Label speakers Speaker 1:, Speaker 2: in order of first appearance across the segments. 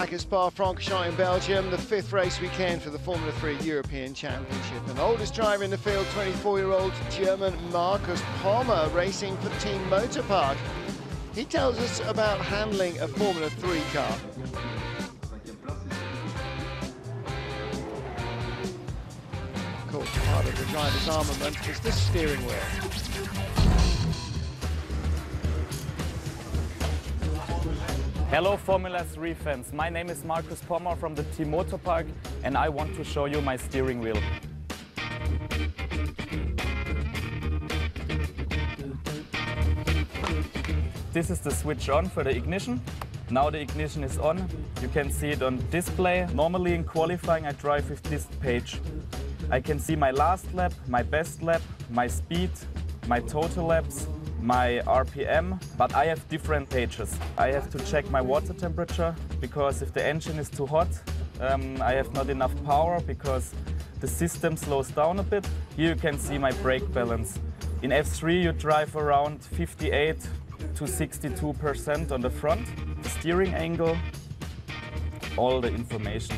Speaker 1: Back at Spa-Francorchamps in Belgium, the 5th race weekend for the Formula 3 European Championship. And oldest driver in the field, 24-year-old German Markus Pommer, racing for Team Motorpark. He tells us about handling a Formula 3 car. Of course, part of the driver's armament is the steering wheel.
Speaker 2: Hello Formula 3 fans, my name is Markus Pommer from the Team Motorpark and I want to show you my steering wheel. This is the switch on for the ignition. Now the ignition is on. You can see it on display. Normally in qualifying I drive with this page. I can see my last lap, my best lap, my speed, my total laps, my RPM, but I have different pages. I have to check my water temperature because if the engine is too hot, I have not enough power because the system slows down a bit. Here you can see my brake balance. In F3 you drive around 58 to 62% on the front. The steering angle, all the information.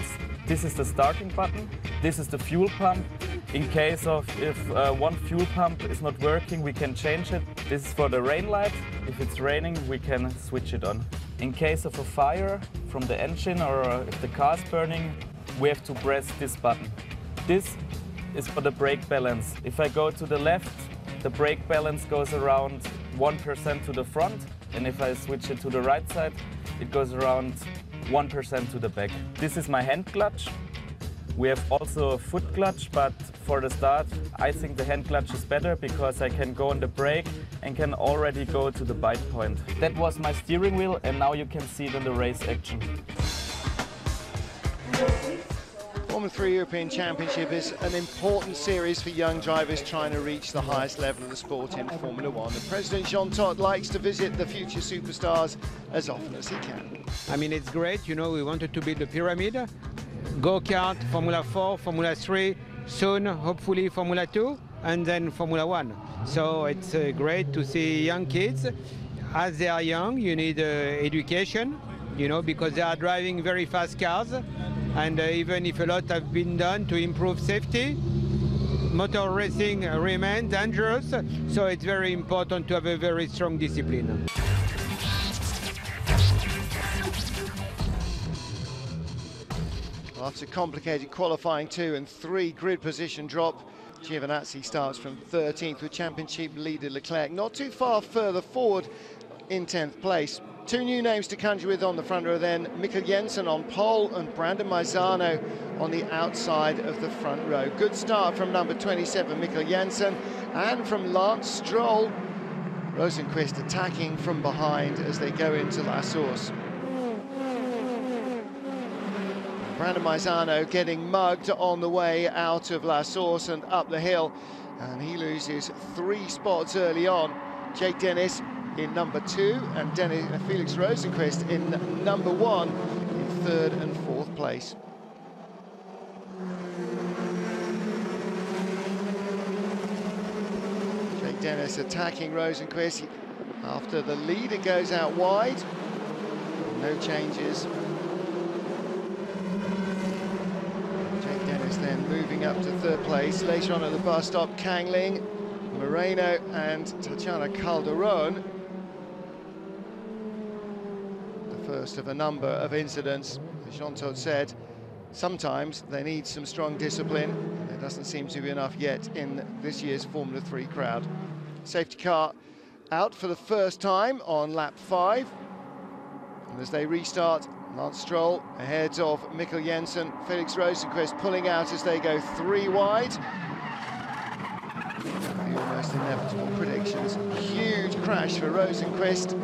Speaker 2: This is the starting button. This is the fuel pump. In case of if one fuel pump is not working, we can change it. This is for the rain light. If it's raining, we can switch it on. In case of a fire from the engine or if the car is burning, we have to press this button. This is for the brake balance. If I go to the left, the brake balance goes around 1% to the front. And if I switch it to the right side, it goes around 1% to the back. This is my hand clutch. We have also a foot clutch, but for the start, I think the hand clutch is better because I can go on the brake and can already go to the bite point. That was my steering wheel, and now you can see it in the race action.
Speaker 1: Formula 3 European Championship is an important series for young drivers trying to reach the highest level of the sport in Formula 1. The President Jean Todt likes to visit the future superstars as often as he can.
Speaker 3: I mean, it's great, you know, we wanted to build a pyramid. Go-kart, Formula 4, Formula 3, soon, hopefully Formula 2, and then Formula 1. So it's great to see young kids. As they are young, you need education, you know, because they are driving very fast cars. And even if a lot has been done to improve safety, motor racing remains dangerous. So it's very important to have a very strong discipline.
Speaker 1: After complicated qualifying 2 and 3 grid position drop, Giovinazzi starts from 13th with championship leader Leclerc not too far further forward in 10th place. 2 new names to conjure with on the front row then, Mikkel Jensen on pole and Brandon Maizano on the outside of the front row. Good start from number 27, Mikkel Jensen, and from Lance Stroll. Rosenqvist attacking from behind as they go into La Source. Brandon Maizano getting mugged on the way out of La Source and up the hill, and he loses 3 spots early on. Jake Dennis in number 2 and Felix Rosenqvist in number 1 in 3rd and 4th place. Jake Dennis attacking Rosenqvist after the leader goes out wide. No changes. Then moving up to 3rd place. Later on at the bus stop, Kang Ling, Moreno and Tatiana Calderon. The first of a number of incidents. As Jean Todt said, sometimes they need some strong discipline. There doesn't seem to be enough yet in this year's Formula 3 crowd. Safety car out for the first time on lap 5. And as they restart, Lance Stroll ahead of Mikkel Jensen, Felix Rosenqvist pulling out as they go 3 wide. The almost inevitable predictions. Huge crash for Rosenqvist.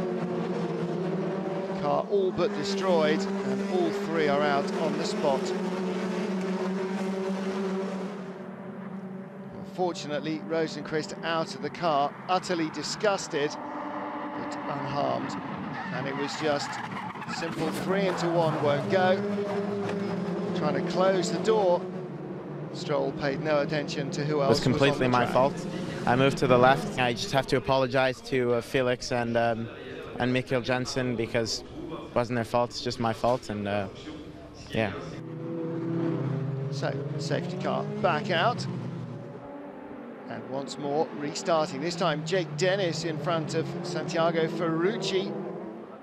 Speaker 1: Car all but destroyed, and all 3 are out on the spot. Unfortunately, Rosenqvist out of the car, utterly disgusted, but unharmed. And it was just simple 3 into 1 won't go. Trying to close the door. Stroll paid no attention to who else was
Speaker 4: completely
Speaker 1: on the
Speaker 4: my
Speaker 1: track.
Speaker 4: fault. I moved to the left. I just have to apologize to Felix and Mikkel Jensen because wasn't their fault. It's just my fault, and yeah.
Speaker 1: So, safety car back out. And once more, restarting. This time, Jake Dennis in front of Santiago Ferrucci.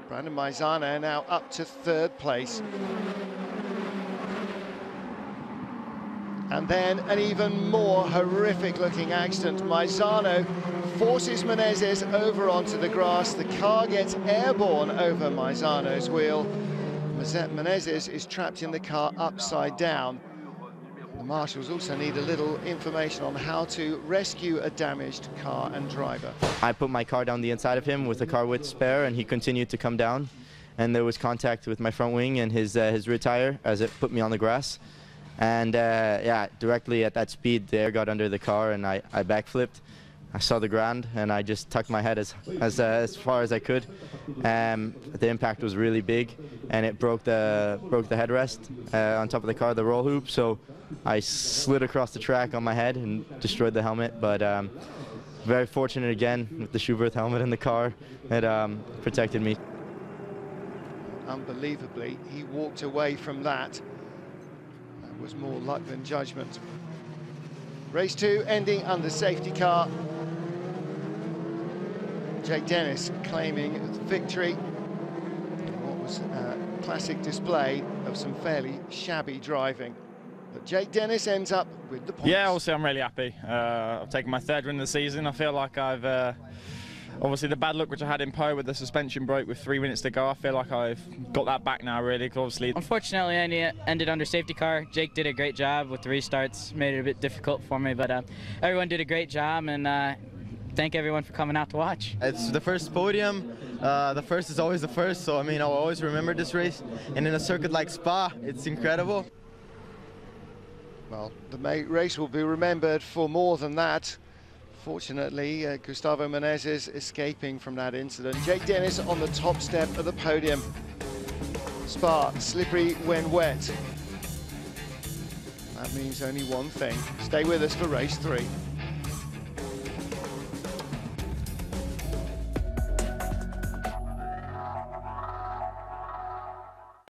Speaker 1: Brandon Maizano now up to 3rd place. And then an even more horrific-looking accident. Maizano forces Menezes over onto the grass. The car gets airborne over Maizano's wheel. Menezes is trapped in the car upside down. The marshals also need a little information on how to rescue a damaged car and driver.
Speaker 4: I put my car down the inside of him with the car width spare, and he continued to come down. And there was contact with my front wing and his rear tire as it put me on the grass. And yeah, directly at that speed, the air got under the car, and I backflipped. I saw the ground, and I just tucked my head as far as I could. The impact was really big, and it broke the headrest on top of the car, the roll hoop. So I slid across the track on my head and destroyed the helmet. But very fortunate again with the Schuberth helmet in the car. It protected me.
Speaker 1: Unbelievably, he walked away from that. That was more luck than judgment. Race 2 ending under safety car. Jake Dennis claiming victory. What was a classic display of some fairly shabby driving. But Jake Dennis ends up with the points.
Speaker 5: Yeah, obviously I'm really happy. I've taken my 3rd win of the season. I feel like I've obviously the bad luck which I had in Po with the suspension broke with 3 minutes to go. I feel like I've got that back now, really. Obviously,
Speaker 6: unfortunately, I ended under safety car. Jake did a great job with the restarts, made it a bit difficult for me, but everyone did a great job, and thank everyone for coming out to watch.
Speaker 7: It's the first podium. The first is always the first, so I mean, I'll always remember this race. And in a circuit like Spa, it's incredible.
Speaker 1: Well, the race will be remembered for more than that. Fortunately, Gustavo Menezes escaping from that incident. Jake Dennis on the top step of the podium. Spa, slippery when wet. That means only one thing. Stay with us for race 3.